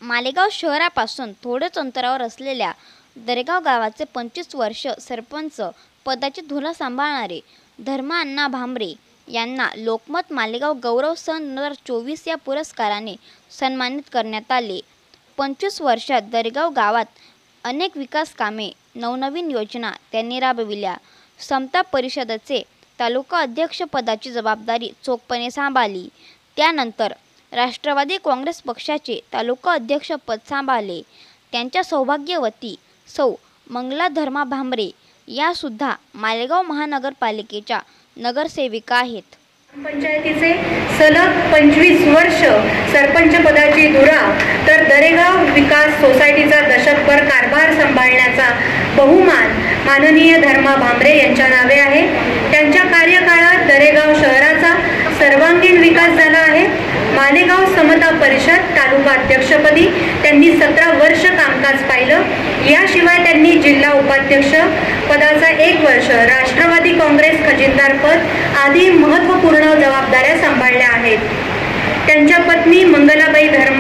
मालेगाव शहरापासून थोडेच अंतरावर असलेल्या दरेगाव गावाचे 25 वर्ष सरपंच पदाची धुरा सांभाळणारे धर्माअण्णा भांबरे यांना लोकमत मालेगाव गौरव सन 2024 या पुरस्काराने सन्मानित करण्यात आले। 25 वर्षात दरेगाव गावात अनेक विकास कामे, नवनवीन योजना त्यांनी राबविल्या। समता परिषदेचे तालुका अध्यक्ष पदाची जबाबदारी चोखपणे सांभाळली। त्यानंतर राष्ट्रवादी काँग्रेस पक्षाचे तालुका अध्यक्ष पद सांभाळले। त्यांच्या सौभाग्यवती सौ मंगला धर्मा भांबरे या सुद्धा मालेगाव महानगरपालिकेच्या नगरसेविका आहेत। पंचायतीचे सलग 25 वर्ष सरपंच पदाची धुरा तर दरेगाव विकास सोसायटीचा दशकभर कारभार सांभाळण्याचा बहुमान माननीय धर्मा भांबरे यांच्या नावे आहे। त्यांच्या कार्यकाळात दरेगाव शहराचा सर्वांगीण विकास झाला आहे। मालेगाव समता परिषद तालुका अध्यक्षपदी त्यांनी 17 वर्ष कामकाज पाहिलं। याशिवाय त्यांनी जिल्हा उपाध्यक्ष पदाचा 1 वर्ष, राष्ट्रवादी काँग्रेस खजिनदार पद आदी महत्त्वपूर्ण जबाबदाऱ्या सांभाळल्या आहेत। त्यांच्या पत्नी मंगलाबाई धर्मा